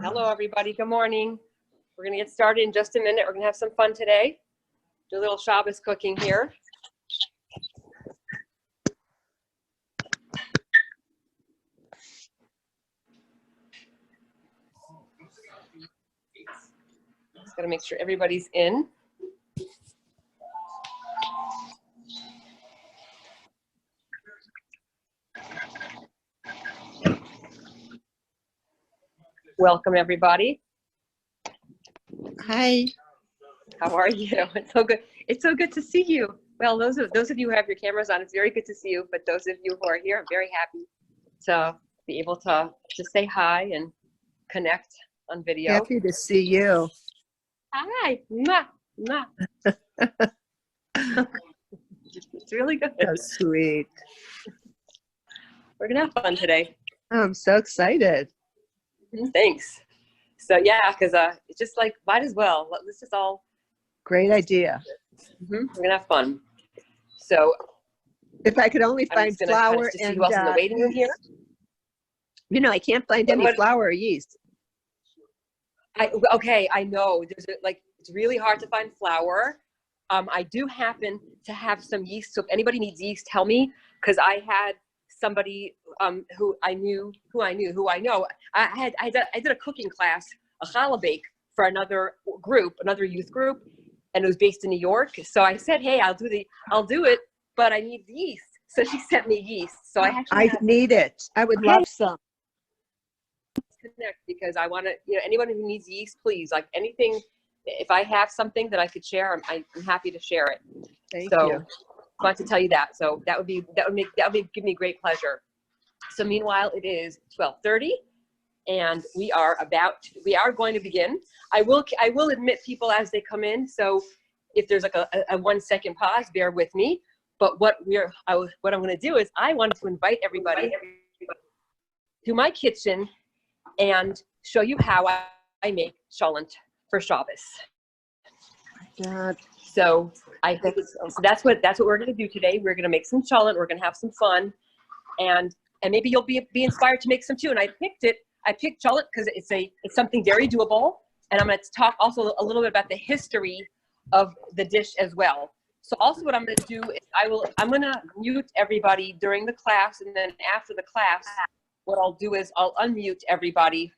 Hello, everybody. Good morning. We're going to get started in just a minute. We're going to have some fun today. Do a little Shabbos cooking here. Just got to make sure everybody's in. Welcome, everybody. Hi. How are you? It's so good. It's so good to see you. Well, those of you who have your cameras on, it's very good to see you. But those of you who are here, I'm very happy to be able to say hi and connect on video. Happy to see you. Hi. Mwah. Mwah. It's really good. So sweet. We're going to have fun today. I'm so excited. Thanks. So yeah, because it's just like, might as well. Let's just all. Great idea. We're gonna have fun. So if I could only find flour and see who else in the waiting room here. You know, I can't find any flour or yeast. Okay, I know. There's it's really hard to find flour. I do happen to have some yeast. So if anybody needs yeast, tell me, because I had somebody who I know. I did a cooking class, a challah bake for another youth group, and it was based in New York. So I said, hey, I'll do it, but I need yeast. So she sent me yeast. So I need it. I would love some. Connect, because I want to, anyone who needs yeast, please, like anything. If I have something that I could share, I'm happy to share it. Thank you. I want to tell you that. So that would give me great pleasure. So meanwhile, it is 12:30, and we are going to begin. I will admit people as they come in. So if there's like a 1 second pause, bear with me. But what I'm going to do is I want to invite everybody to my kitchen and show you how I make cholent for Shabbos. So I think that's what we're going to do today. We're going to make some cholent. We're going to have some fun, and maybe you'll be inspired to make some too. And I picked cholent because it's something very doable. And I'm going to talk also a little bit about the history of the dish as well. So also what I'm going to do is I'm going to mute everybody during the class, and then after the class, what I'll do is I'll unmute everybody,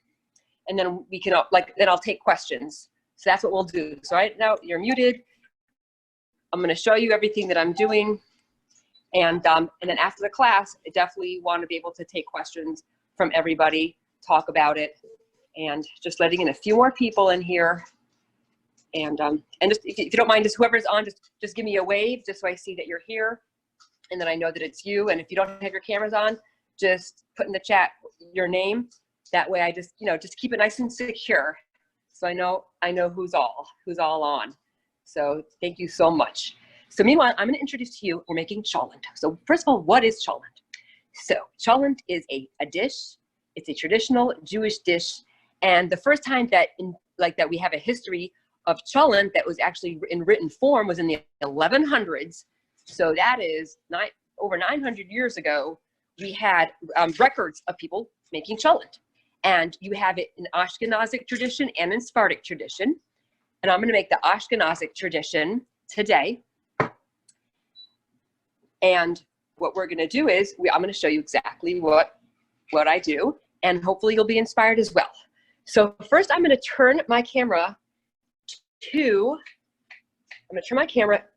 and then we can then I'll take questions. So that's what we'll do. So right now you're muted. I'm going to show you everything that I'm doing. And then after the class, I definitely want to be able to take questions from everybody, talk about it, and just letting in a few more people in here. And just if you don't mind, just whoever's on, just give me a wave, just so I see that you're here, and then I know that it's you. And if you don't have your cameras on, just put in the chat your name. That way, I just keep it nice and secure, so I know who's all on. So thank you so much. So meanwhile, I'm going to introduce to you, we're making cholent. So first of all, what is cholent? So cholent is a dish. It's a traditional Jewish dish. And the first time that we have a history of cholent that was actually in written form was in the 1100s. So that is over 900 years ago. We had records of people making cholent. And you have it in Ashkenazic tradition and in Sephardic tradition. And I'm going to make the Ashkenazic tradition today. And what we're going to do is I'm going to show you exactly what I do, and hopefully you'll be inspired as well. So first I'm going to turn my camera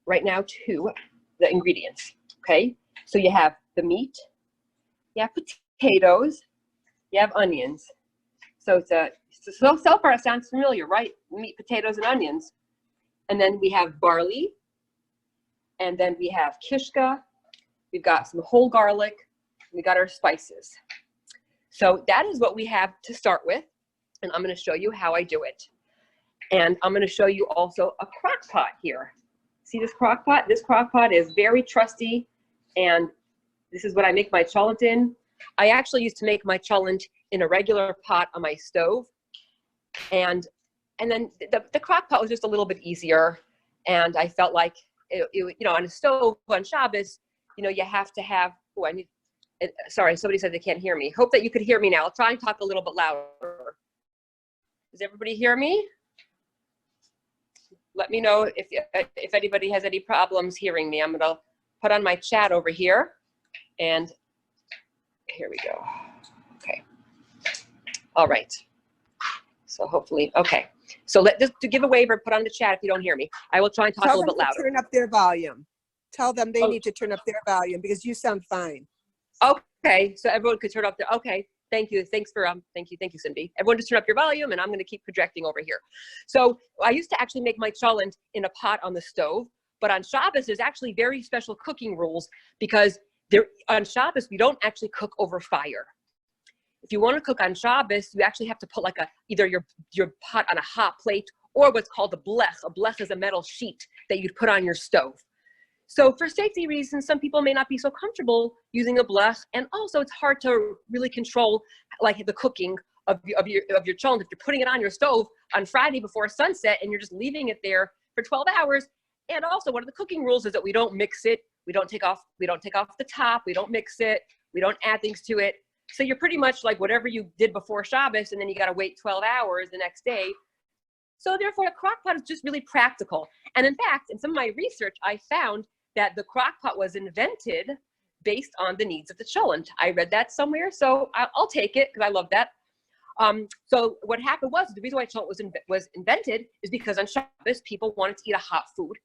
right now to the ingredients. Okay. So you have the meat, you have potatoes, you have onions. So so far it sounds familiar, right? Meat, potatoes, and onions. And then we have barley, and then we have kishka. We've got some whole garlic. We got our spices. So that is what we have to start with. And I'm going to show you how I do it. And I'm going to show you also a crock pot here. See this crock pot? This crock pot is very trusty. And this is what I make my cholent in. I actually used to make my cholent in a regular pot on my stove. And then the crock pot was just a little bit easier. And I felt like, on a stove on Shabbos, you have to have, sorry, somebody said they can't hear me. Hope that you could hear me now. I'll try and talk a little bit louder. Does everybody hear me? Let me know if anybody has any problems hearing me. I'm going to put on my chat over here. And here we go. Okay. All right. So hopefully, okay. So just to give a waiver, put on the chat if you don't hear me. I will try and talk a little bit louder. Turn up their volume. Tell them they need to turn up their volume because you sound fine. Okay, so everyone could turn up their, okay. Thank you. Thanks for, thank you, Cindy. Everyone just turn up your volume and I'm going to keep projecting over here. So I used to actually make my cholent in a pot on the stove, but on Shabbos, there's actually very special cooking rules because on Shabbos, we don't actually cook over fire. If you want to cook on Shabbos, you actually have to put like either your pot on a hot plate or what's called a blech. A blech is a metal sheet that you'd put on your stove. So for safety reasons, some people may not be so comfortable using a blech, and also it's hard to really control like the cooking of your cholent. If you're putting it on your stove on Friday before sunset and you're just leaving it there for 12 hours, and also one of the cooking rules is that we don't mix it, we don't take off the top, we don't mix it, we don't add things to it. So you're pretty much like whatever you did before Shabbos, and then you got to wait 12 hours the next day. So therefore, a crock pot is just really practical. And in fact, in some of my research, I found that the crock pot was invented based on the needs of the cholent. I read that somewhere, so I'll take it because I love that. So what happened was, the reason why cholent was invented is because on Shabbos, people wanted to eat a hot food.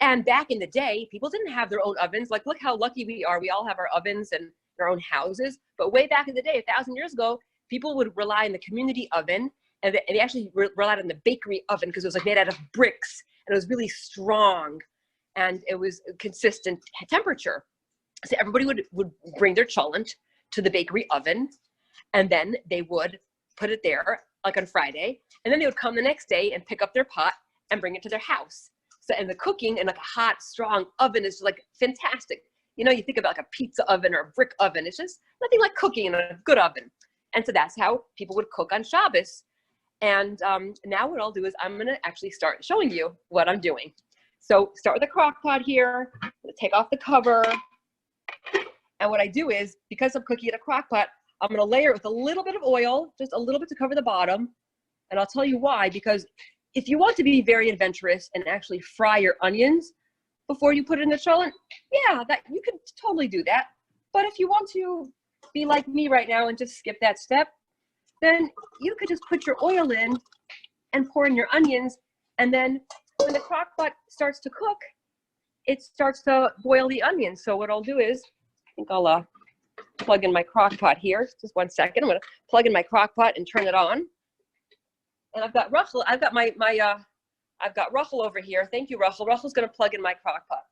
And back in the day, people didn't have their own ovens. Like, look how lucky we are. We all have our ovens and our own houses. But way back in the day, 1,000 years ago, people would rely on the community oven, and they actually relied on the bakery oven because it was like made out of bricks, and it was really strong, and it was consistent temperature. So everybody would bring their cholent to the bakery oven, and then they would put it there like on Friday, and then they would come the next day and pick up their pot and bring it to their house. So, and the cooking in like a hot, strong oven is like fantastic. You know, you think about like a pizza oven or a brick oven. It's just nothing like cooking in a good oven. And so that's how people would cook on Shabbos. And now what I'll do is I'm going to actually start showing you what I'm doing. So start with a crock pot here. I'm going to take off the cover. And what I do is, because I'm cooking in a crock pot, I'm going to layer it with a little bit of oil, just a little bit to cover the bottom. And I'll tell you why, because if you want to be very adventurous and actually fry your onions before you put it in the cholent, yeah, that you can totally do that. But if you want to be like me right now and just skip that step, then you could just put your oil in and pour in your onions. And then when the crock pot starts to cook, it starts to boil the onions. So what I'll do is, I think I'll plug in my crock pot here. Just 1 second. I'm going to plug in my crock pot and turn it on. And I've got Rachel. I've got I've got Rachel over here. Thank you, Rachel. Rachel's going to plug in my crock pot.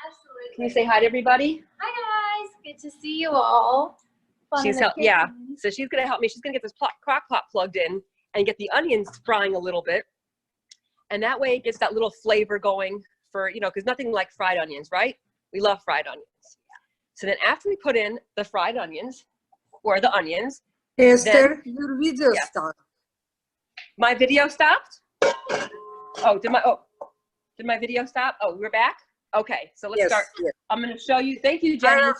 Absolutely. Can you say hi to everybody? Hi, guys. Good to see you all. Yeah. So she's going to help me. She's going to get this crock pot plugged in and get the onions frying a little bit. And that way it gets that little flavor going for, you know, because nothing like fried onions, right? We love fried onions. So then after we put in the fried onions, or the onions. Esther, your video stopped. My video stopped? Oh, did my video stop? Oh, we're back? Okay, so let's start. Yes. I'm going to show you. Thank you, Jenny.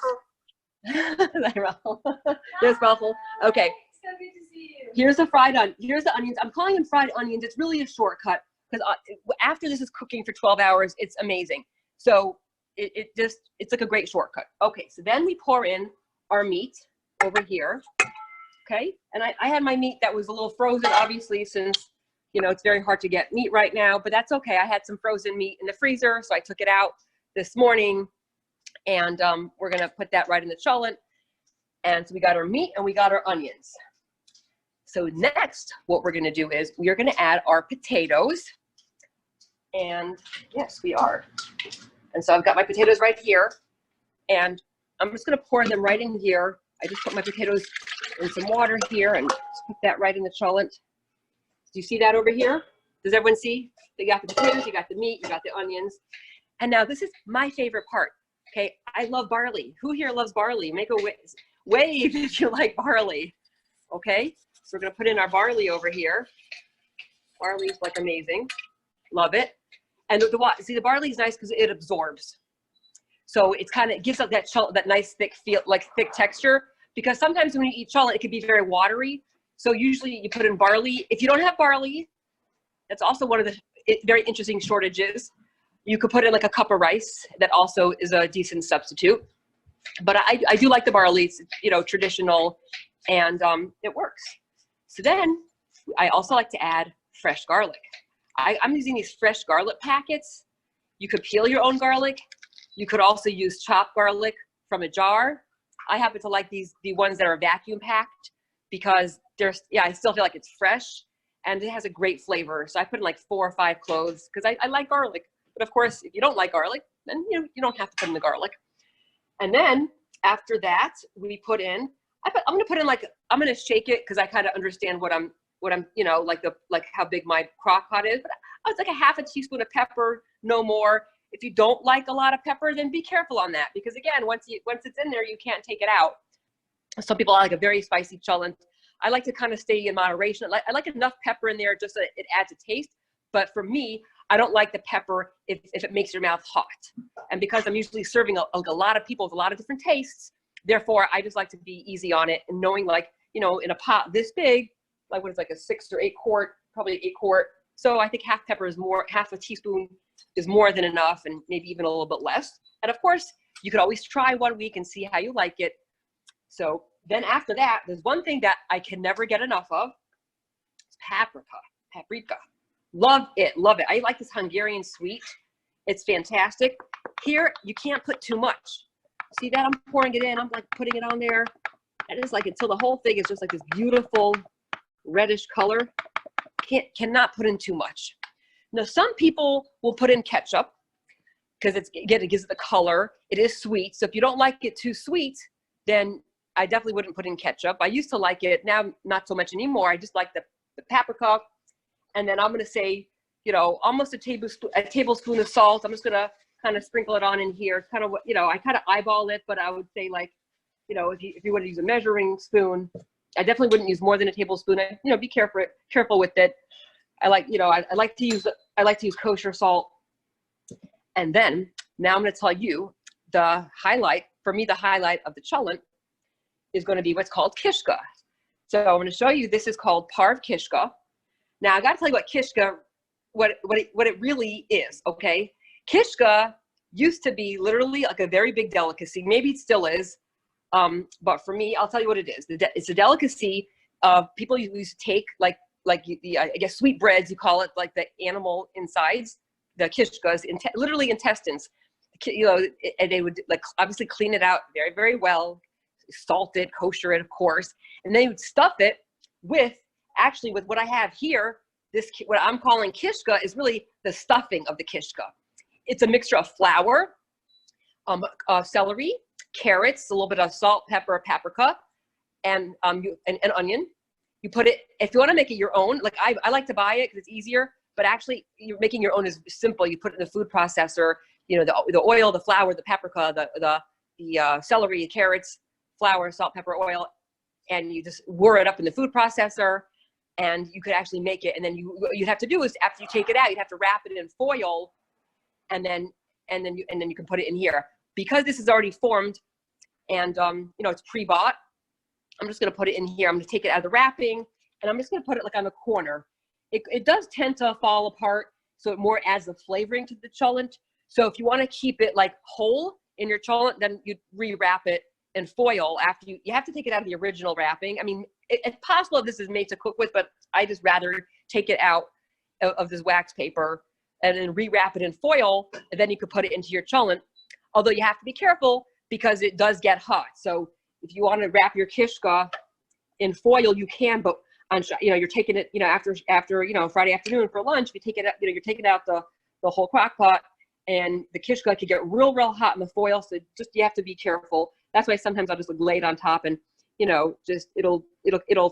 There's Rachel. Okay. So good to see you. Here's the onions. I'm calling them fried onions. It's really a shortcut because after this is cooking for 12 hours, it's amazing. So it's like a great shortcut. Okay, so then we pour in our meat over here. Okay, and I had my meat that was a little frozen, obviously, since, you know, it's very hard to get meat right now, but that's okay. I had some frozen meat in the freezer, so I took it out this morning, and we're gonna put that right in the cholent. And so we got our meat and we got our onions. So next, what we're gonna do is we are gonna add our potatoes. And yes, we are. And so I've got my potatoes right here, and I'm just gonna pour them right in here. I just put my potatoes in some water here and just put that right in the cholent. Do you see that over here? Does everyone see? You got the potatoes, you got the meat, you got the onions. And now this is my favorite part. Okay, I love barley. Who here loves barley? Make a wave if you like barley. Okay, so we're gonna put in our barley over here. Barley's like amazing. Love it. And see, the barley is nice because it absorbs. So it's kind of gives up that nice thick feel, like thick texture. Because sometimes when you eat cholent, it can be very watery. So usually you put in barley. If you don't have barley, that's also one of the very interesting shortages. You could put in like a cup of rice. That also is a decent substitute. But I do like the barley. It's, you know, traditional, and it works. So then I also like to add fresh garlic. I'm using these fresh garlic packets. You could peel your own garlic. You could also use chopped garlic from a jar. I happen to like the ones that are vacuum packed because I still feel like it's fresh and it has a great flavor. So I put in like 4 or 5 cloves because I like garlic. But of course, if you don't like garlic, then you don't have to put in the garlic. And then after that, we put in, I'm going to shake it because I kind of understand what I'm, you know, like how big my crock pot is. But it's like a half a teaspoon of pepper, no more. If you don't like a lot of pepper, then be careful on that. Because again, once it's in there, you can't take it out. Some people like a very spicy cholent. I like to kind of stay in moderation. I like enough pepper in there just so it adds a taste. But for me, I don't like the pepper if it makes your mouth hot. And because I'm usually serving a lot of people with a lot of different tastes, therefore I just like to be easy on it and knowing, like, you know, in a pot this big, like what is like a 6 or 8 quart, probably 8 quart. So I think half a teaspoon is more than enough, and maybe even a little bit less. And of course, you could always try 1 week and see how you like it. So then after that, there's one thing that I can never get enough of. It's paprika. Love it. I like this Hungarian sweet. It's fantastic. Here, you can't put too much. See that? I'm pouring it in. I'm like putting it on there. And it's like until the whole thing is just like this beautiful reddish color. Cannot put in too much. Now, some people will put in ketchup because it gives it the color. It is sweet. So if you don't like it too sweet, then I definitely wouldn't put in ketchup. I used to like it. Now, not so much anymore. I just like the paprika. And then I'm going to say, you know, almost a tablespoon of salt. I'm just going to kind of sprinkle it on in here. It's kind of what, you know, I kind of eyeball it, but I would say, like, you know, if you want to use a measuring spoon, I definitely wouldn't use more than a tablespoon. You know, be careful with it. I like to use kosher salt. And then now I'm going to tell you the highlight of the cholent is going to be what's called kishka. So I'm going to show you, this is called parv kishka. Now I got to tell you what kishka, what it really is. Okay. Kishka used to be literally like a very big delicacy. Maybe it still is. But for me, I'll tell you what it is. It's a delicacy of people used to take like the I guess sweetbreads, you call it, like the animal insides, the kishkas, literally intestines. You know, and they would like obviously clean it out very, very well, salt it, kosher it, of course, and then you would stuff it with what I have here. This, what I'm calling kishka, is really the stuffing of the kishka. It's a mixture of flour, celery, carrots, a little bit of salt, pepper, paprika, and onion. You put it, if you want to make it your own, like I like to buy it because it's easier, but actually you're making your own is simple. You put it in the food processor, you know, the oil, the flour, the paprika, the celery, carrots, flour, salt, pepper, oil, and you just whir it up in the food processor, and you could actually make it. And then you'd have to do is, after you take it out, you'd have to wrap it in foil, and then you can put it in here. Because this is already formed and you know, it's pre-bought, I'm just going to put it in here. I'm going to take it out of the wrapping, and I'm just going to put it like on the corner. It does tend to fall apart, so it more adds the flavoring to the cholent. So if you want to keep it like whole in your cholent, then you rewrap it in foil after you have to take it out of the original wrapping. I mean, it's possible this is made to cook with, but I just rather take it out of this wax paper and then rewrap it in foil, and then you could put it into your cholent. Although you have to be careful because it does get hot. So if you want to wrap your kishka in foil, you can, but you know, you're taking it, you know, after you know, Friday afternoon for lunch, you take it out, you know, you're taking out the whole crock pot, and the kishka could get real hot in the foil. So just, you have to be careful. That's why sometimes I'll just like lay it on top, and, you know, just it'll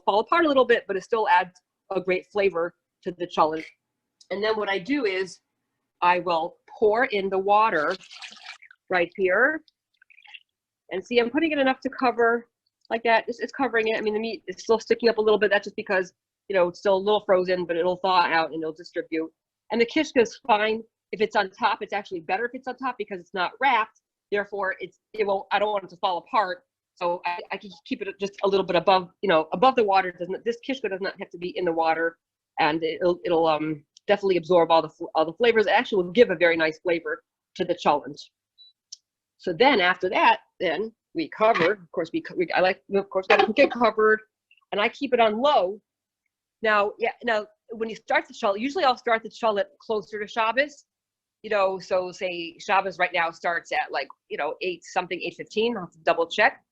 fall apart a little bit, but it still adds a great flavor to the cholent. And then what I do is I will pour in the water right here, and see, I'm putting it enough to cover like that. It's covering it. I mean, the meat is still sticking up a little bit. That's just because, you know, it's still a little frozen, but it'll thaw out and it'll distribute. And the kishka is fine if it's on top. It's actually better if it's on top because it's not wrapped. Therefore, I don't want it to fall apart. So I can keep it just a little bit above, above the water. This kishka does not have to be in the water, and it'll definitely absorb all the flavors. It actually will give a very nice flavor to the cholent. So then after that, then we cover. Of course, got to get covered, and I keep it on low. Now, when you start the cholent, usually I'll start the cholent closer to Shabbos. So say Shabbos right now starts at 8:15. I'll have to double check.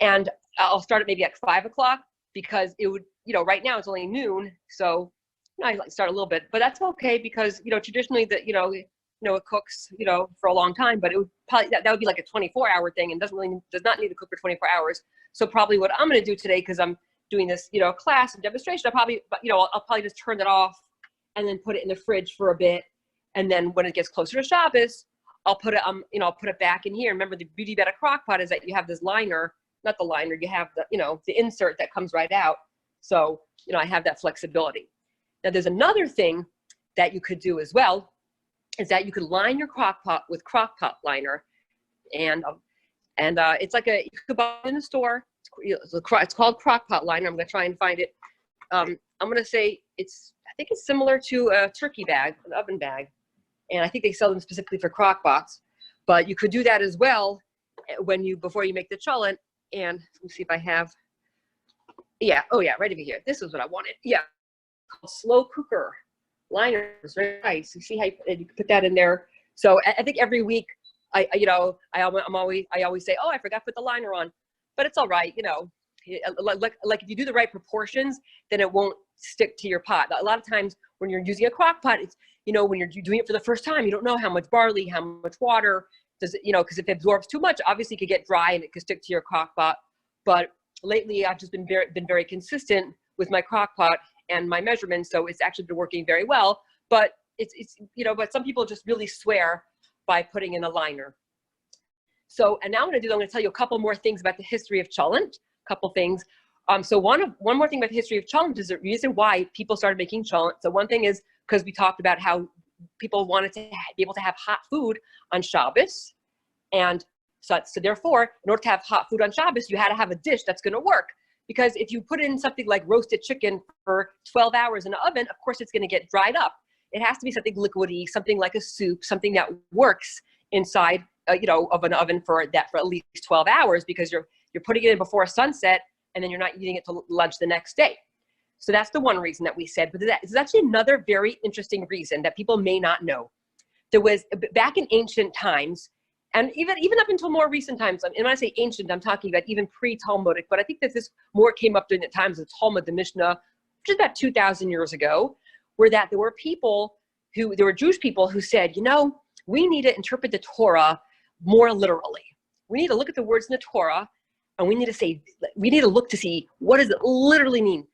And I'll start it maybe at 5 o'clock because it would, right now it's only noon. So I start a little bit, but that's okay because, traditionally it cooks, for a long time, but it would probably, that would be like a 24-hour thing and does not need to cook for 24 hours. So probably what I'm going to do today, cause I'm doing this, class and demonstration, I'll probably just turn it off and then put it in the fridge for a bit. And then when it gets closer to Shabbos, I'll put it, I'll put it back in here. Remember, the beauty about a crock pot is that you have this liner, not the liner, you have the insert that comes right out. So, I have that flexibility. Now there's another thing that you could do as well, is that you could line your crock pot with crock pot liner. And it's like you could buy it in the store. It's called crock pot liner. I'm going to try and find it. I'm going to say I think it's similar to a turkey bag, an oven bag. And I think they sell them specifically for crock pots, but you could do that as well before you make the cholent. And let me see if I have, right over here. This is what I wanted. Yeah, slow cooker liner is very nice. You see how you can put that in there. So I think every week I always say, oh, I forgot to put the liner on, but it's all right. Like if you do the right proportions, then it won't stick to your pot. A lot of times when you're using a crock pot, it's, when you're doing it for the first time, you don't know how much barley, how much water does it, because if it absorbs too much, obviously it could get dry and it could stick to your crock pot. But lately I've just been very consistent with my crock pot and my measurements. So it's actually been working very well, but but some people just really swear by putting in a liner. So, and now I'm going to tell you a couple more things about the history of cholent, couple things. So one more thing about the history of cholent is the reason why people started making cholent. So one thing is because we talked about how people wanted to be able to have hot food on Shabbos. And so therefore, in order to have hot food on Shabbos, you had to have a dish that's going to work. Because if you put in something like roasted chicken for 12 hours in the oven, of course, it's going to get dried up. It has to be something liquidy, something like a soup, something that works inside, of an oven for at least 12 hours, because you're putting it in before sunset, and then you're not eating it till lunch the next day. So that's the one reason that we said. But there's actually another very interesting reason that people may not know. There was, back in ancient times, and even up until more recent times, and when I say ancient, I'm talking about even pre-Talmudic, but I think that this more came up during the times of Talmud, the Mishnah, which is about 2,000 years ago, where that there were Jewish people who said, we need to interpret the Torah more literally. We need to look at the words in the Torah, and we need to look to see, what does it literally mean?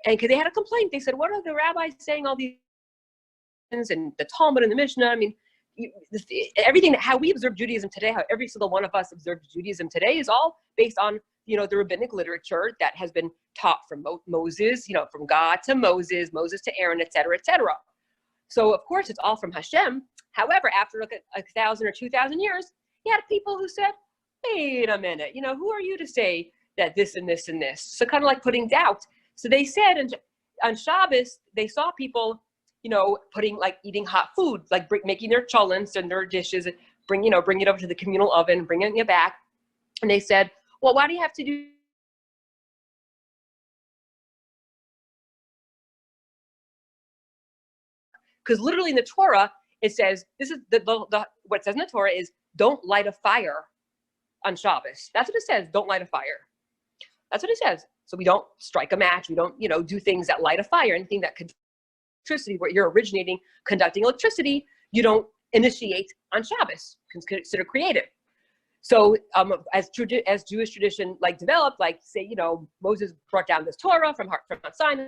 And because they had a complaint, they said, what are the rabbis saying all these things, and the Talmud and the Mishnah? I mean, everything, how we observe Judaism today, how every single one of us observes Judaism today, is all based on, the rabbinic literature that has been taught from Moses, from God to Moses to Aaron, et cetera, et cetera. So of course it's all from Hashem. However, after like 1,000 or 2,000 years, you had people who said, wait a minute, who are you to say that this and this and this? So kind of like putting doubt. So they said, and on Shabbos, they saw people, eating hot food, like making their cholents and their dishes, bring it over to the communal oven, bringing it back. And they said, well, why do you have to do? Because literally in the Torah, it says, this is what it says in the Torah is, don't light a fire on Shabbos. That's what it says, don't light a fire. That's what it says. So we don't strike a match. We don't, do things that light a fire, anything that could electricity, where you're conducting electricity, you don't initiate on Shabbos, consider creative. So as Jewish tradition developed, say, Moses brought down this Torah from Mount Sinai,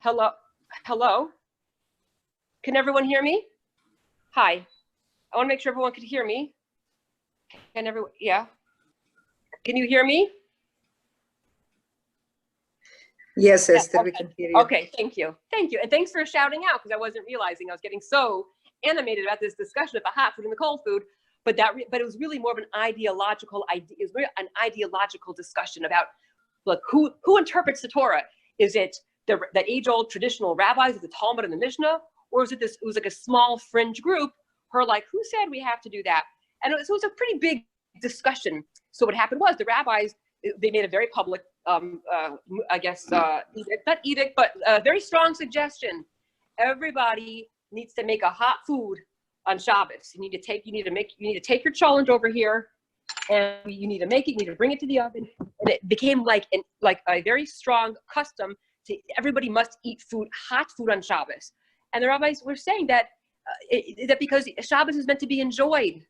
Hello? Hello? Can everyone hear me? Hi. I want to make sure everyone can hear me. Can everyone, yeah? Can you hear me? Yes, Yeah, Esther, we okay. can hear you. Okay, thank you. Thank you. And thanks for shouting out because I wasn't realizing I was getting so animated about this discussion of the hot food and the cold food. But but it was really more of an ideological idea. It was really an ideological discussion about, look, who interprets the Torah? Is it the age-old traditional rabbis of the Talmud and the Mishnah, or is it this? It was like a small fringe group who are like, who said we have to do that? And so it was a pretty big discussion. So what happened was the rabbis, they made a very public, I guess, edict, not edict, but a very strong suggestion. Everybody needs to make a hot food on Shabbos. You need to take your cholent over here, and you need to make it. You need to bring it to the oven, and it became like a very strong custom to everybody must eat hot food on Shabbos. And the rabbis were saying that that because Shabbos is meant to be enjoyed,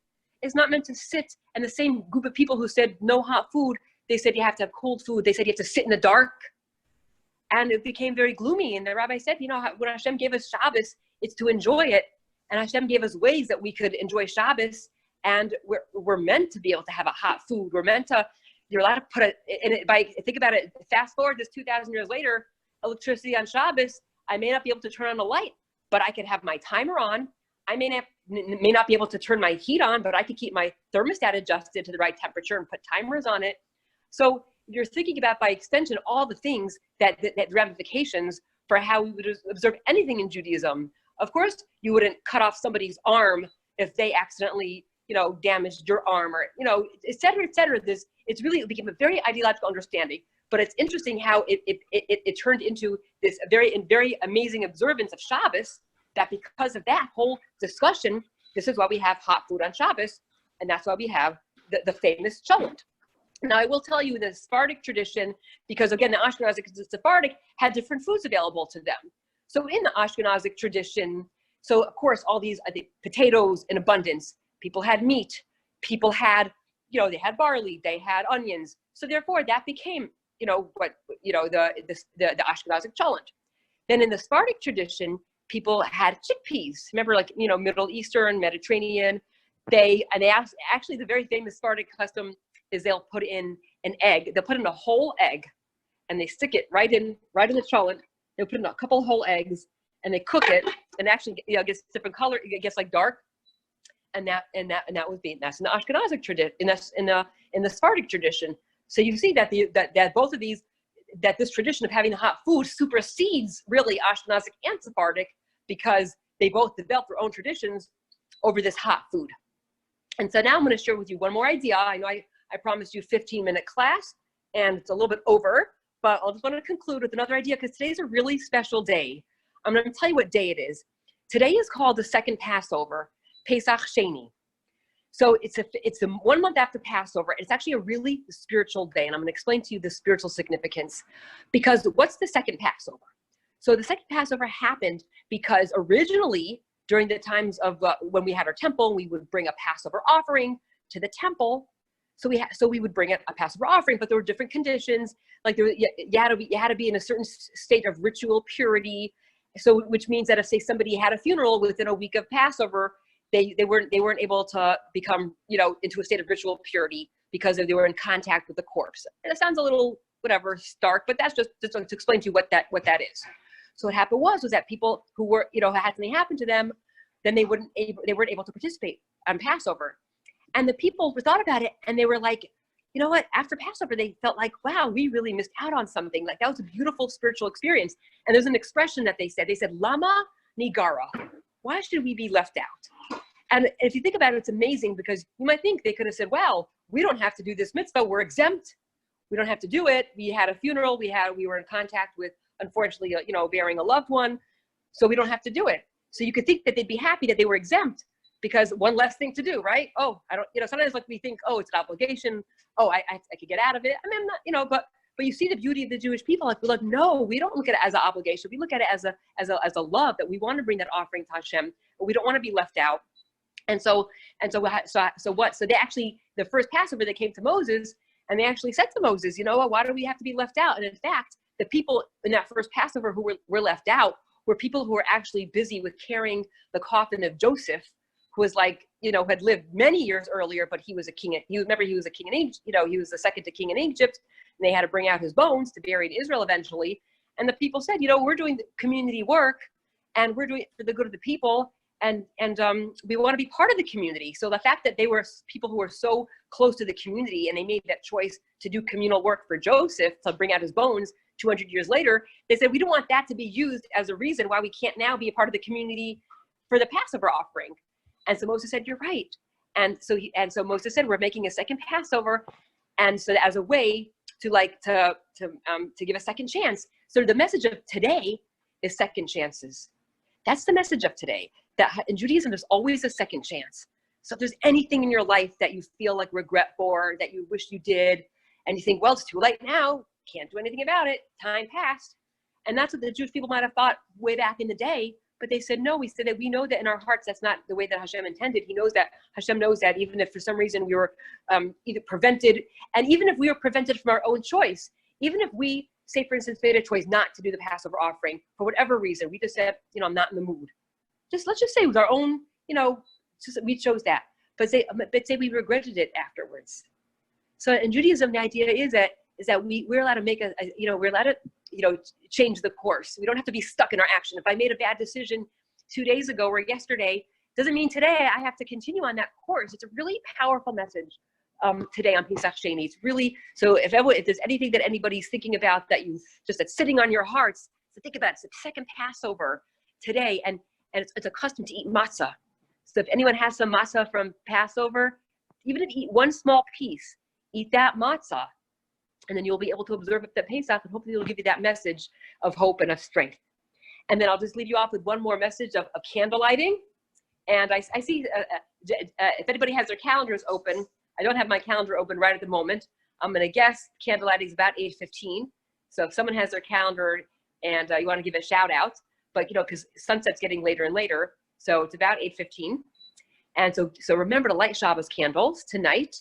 it's not meant to sit. And the same group of people who said no hot food, they said you have to have cold food. They said you have to sit in the dark, and it became very gloomy. And the rabbi said, when Hashem gave us Shabbos, it's to enjoy it. And Hashem gave us ways that we could enjoy Shabbos, and we're meant to be able to have a hot food. You're allowed to put think about it, fast forward this 2,000 years later, electricity on Shabbos, I may not be able to turn on a light, but I could have my timer on. I may not be able to turn my heat on, but I could keep my thermostat adjusted to the right temperature and put timers on it. So you're thinking about, by extension, all the things that ramifications for how we would observe anything in Judaism. Of course, you wouldn't cut off somebody's arm if they accidentally, damaged your arm, or, et cetera, et cetera. It became a very ideological understanding. But it's interesting how it turned into this very amazing observance of Shabbos, that because of that whole discussion, this is why we have hot food on Shabbos, and that's why we have the famous cholent. Now, I will tell you, the Sephardic tradition, because again, the Ashkenazic and the Sephardic had different foods available to them. So in the Ashkenazic tradition, so of course, all these potatoes in abundance, people had meat, people had, they had barley, they had onions. So therefore, that became, the Ashkenazic cholent. Then in the Sephardic tradition, people had chickpeas. Remember, Middle Eastern, Mediterranean. Actually, the very famous Sephardic custom is they'll put in an egg. They'll put in a whole egg, and they stick it right in the cholent. They'll put in a couple whole eggs, and they cook it, and actually, it gets different color. It gets like dark, and that's in the Ashkenazic tradition. That's in the Sephardic tradition. So you see that that both of these, that this tradition of having the hot food supersedes really Ashkenazic and Sephardic, because they both developed their own traditions over this hot food. And so now I'm going to share with you one more idea. I know I promised you 15-minute class, and it's a little bit over, but I'll just want to conclude with another idea, because today's a really special day. I'm going to tell you what day it is. Today is called the second Passover, Pesach Sheni. So it's 1 month after Passover. It's actually a really spiritual day, and I'm going to explain to you the spiritual significance. Because what's the second Passover? So the second Passover happened because originally, during the times of when we had our temple, we would bring a Passover offering to the temple. So we would bring a Passover offering, but there were different conditions. Like you had to be in a certain state of ritual purity. So which means that if, say, somebody had a funeral within a week of Passover, they weren't able to become into a state of ritual purity because they were in contact with the corpse. And it sounds a little stark, but that's just to explain to you what that is. So what happened was that people who were had something happen to them, then they weren't able to participate on Passover. And the people thought about it, and they were like, you know what? After Passover, they felt like, wow, we really missed out on something. Like, that was a beautiful spiritual experience. And there's an expression that they said, Lama Nigara. Why should we be left out? And if you think about it, it's amazing, because you might think they could have said, well, we don't have to do this mitzvah. We're exempt. We don't have to do it. We had a funeral. We were in contact with, unfortunately, burying a loved one. So we don't have to do it. So you could think that they'd be happy that they were exempt, because one less thing to do, right? Oh, I don't, sometimes we think, oh, it's an obligation. Oh, I could get out of it. I mean, I'm not, but you see the beauty of the Jewish people. Like, we're like, no, we don't look at it as an obligation. We look at it as a love, that we want to bring that offering to Hashem, but we don't want to be left out. So they actually, the first Passover, they came to Moses, and they actually said to Moses, why do we have to be left out? And in fact, the people in that first Passover who were left out were people who were actually busy with carrying the coffin of Joseph, who was like, had lived many years earlier, but he was a king. He was a king in Egypt. He was the second to king in Egypt, and they had to bring out his bones to bury in Israel eventually. And the people said, we're doing the community work, and we're doing it for the good of the people, and we want to be part of the community. So the fact that they were people who were so close to the community, and they made that choice to do communal work for Joseph to bring out his bones 200 years later, they said, we don't want that to be used as a reason why we can't now be a part of the community for the Passover offering. And so Moses said, you're right. And so Moses said, we're making a second Passover, and so as a way to give a second chance. So the message of today is second chances. That's the message of today. That in Judaism, there's always a second chance. So if there's anything in your life that you feel like regret for, that you wish you did, and you think, well, it's too late now, can't do anything about it, time passed. And that's what the Jewish people might have thought way back in the day, but they said, no, we said that we know that in our hearts, that's not the way that Hashem intended. Hashem knows that even if for some reason we were either prevented, and even if we were prevented from our own choice, even if we, say for instance, made a choice not to do the Passover offering for whatever reason, we just said, I'm not in the mood. Let's just say it was our own, we chose that. But say we regretted it afterwards. So in Judaism, the idea is that we're allowed to make we're allowed to, change the course. We don't have to be stuck in our action. If I made a bad decision 2 days ago or yesterday, doesn't mean today I have to continue on that course. It's a really powerful message today on Pesach Sheni. It's really, so if there's anything that anybody's thinking about that's sitting on your hearts, so think about it. It's the second Passover today, and it's a custom to eat matzah. So if anyone has some matzah from Passover, even if you eat one small piece, eat that matzah, and then you'll be able to observe the Pesach, and hopefully it'll give you that message of hope and of strength. And then I'll just leave you off with one more message of candle lighting. And I see if anybody has their calendars open, I don't have my calendar open right at the moment. I'm going to guess candle lighting is about 8:15. So if someone has their calendar and you want to give a shout out, but because sunset's getting later and later, so it's about 8:15. And so remember to light Shabbos candles tonight,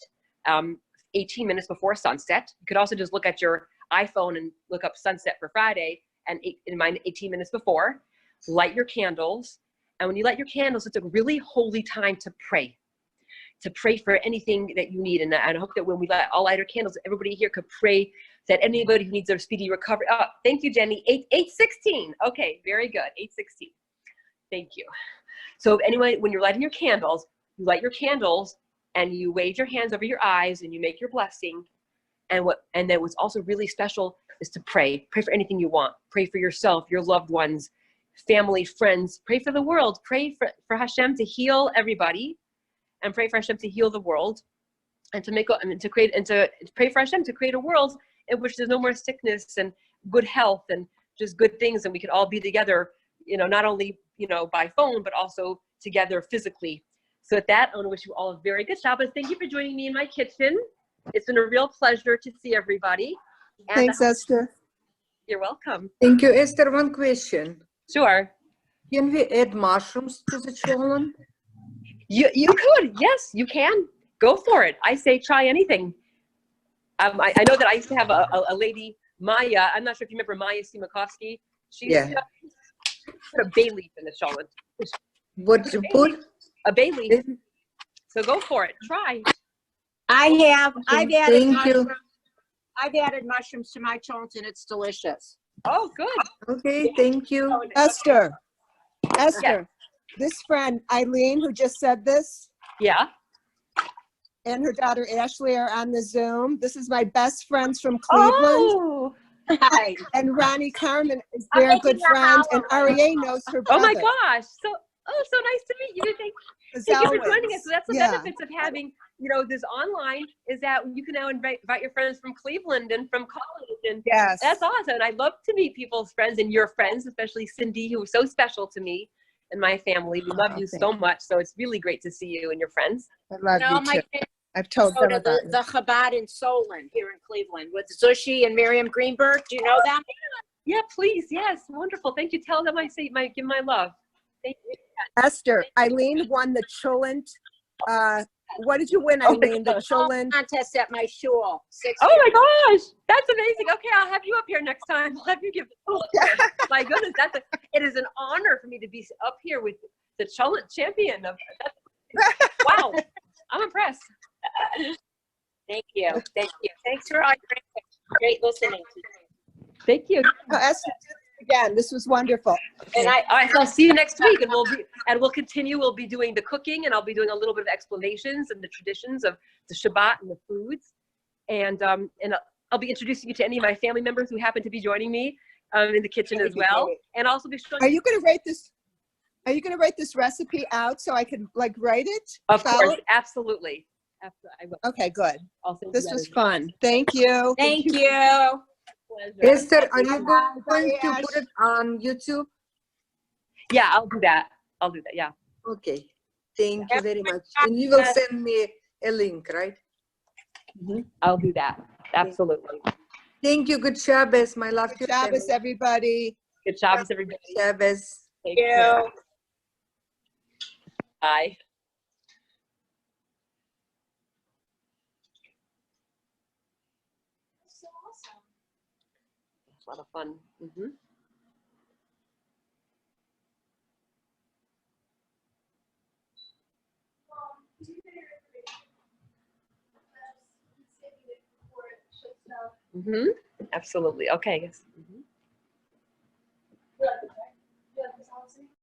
18 minutes before sunset. You could also just look at your iPhone and look up sunset for Friday, and in mind 18 minutes before, light your candles. And when you light your candles, it's a really holy time to pray for anything that you need. And I hope that when we all light our candles, everybody here could pray that anybody who needs a speedy recovery. Oh, thank you, Jenny. 8:16. Okay, very good. 8:16. Thank you. So anyway, when you're lighting your candles, you light your candles and you wave your hands over your eyes and you make your blessing. And then what's also really special is to pray. Pray for anything you want. Pray for yourself, your loved ones, family, friends. Pray for the world. Pray for Hashem to heal everybody, and pray for Hashem to heal the world, and to pray for Hashem to create a world in which there's no more sickness and good health and just good things, and we can all be together, not only by phone, but also together physically. So with that, I want to wish you all a very good Shabbat. Thank you for joining me in my kitchen. It's been a real pleasure to see everybody. And Thanks, Esther. You're welcome. Thank you. Esther, one question. Sure. Can we add mushrooms to the cholent? You could. Yes, you can. Go for it. I say try anything. I know that I used to have a lady, Maya. I'm not sure if you remember Maya Simakovsky. She used to put a bay leaf in the cholent. What you put? A bay leaf. So go for it. Try. I've added Thank you. I've added mushrooms to my cholent, and it's delicious. Oh, good. Okay, thank you. Esther, this friend, Eileen, who just said this, Yeah. and her daughter Ashley are on the Zoom. This is my best friends from Cleveland. Oh. Hi. And Ronnie Carmen is I'm their making good your friend, and holiday. Aryeh knows her Oh brother. my gosh. So nice to meet you. Thank you for joining us. So that's the benefits of having, this online, is that you can now invite your friends from Cleveland and from college. And Yes. that's awesome. And I love to meet people's friends and your friends, especially Cindy, who was so special to me and my family. We love you so much. So it's really great to see you and your friends. I love No, you my too. kids I've told go them to about you. the Chabad in Solon here in Cleveland with Zushi and Miriam Greenberg. Do you know them? Yeah, please. Yes. Wonderful. Thank you. Tell them give my love. Thank you. Esther, Eileen won the Cholent What did you win, Oh my Eileen? The gosh. Cholin? Contest at my shul. Oh my gosh, that's amazing. Okay, I'll have you up here next time. I'll have you give. My goodness, it is an honor for me to be up here with the Cholent champion of. Wow, I'm impressed. Thank you. Thank you. Thanks for all your input. Great listening. Thank you. Esther, do this again. This was wonderful. And all right, so I'll see you next week, and we'll continue. We'll be doing the cooking, and I'll be doing a little bit of explanations and the traditions of the Shabbat and the foods, and I'll be introducing you to any of my family members who happen to be joining me in the kitchen as well, and I'll also be showing. Are you going to write this? Are you going to write this recipe out so I can like write it? Of Follow course, it? absolutely. I will. Okay, good. I'll send you This that was as well. fun. Thank you. Thank you. Pleasure. Esther, are you Bye, going to Ash. put it on YouTube? Yeah, I'll do that. Yeah. Okay. Thank you very much. And you will send me a link, right? I'll do that. Absolutely. Thank you. Good Shabbos. My love to Good your Shabbos, family. everybody. Good job, everybody. Shabbos. Take Thank care. you. Bye. So awesome. It's a lot of fun. Mm-hmm. Do you get your information? Saving it before it shuts down. Mm-hmm. Absolutely. Okay. Yes.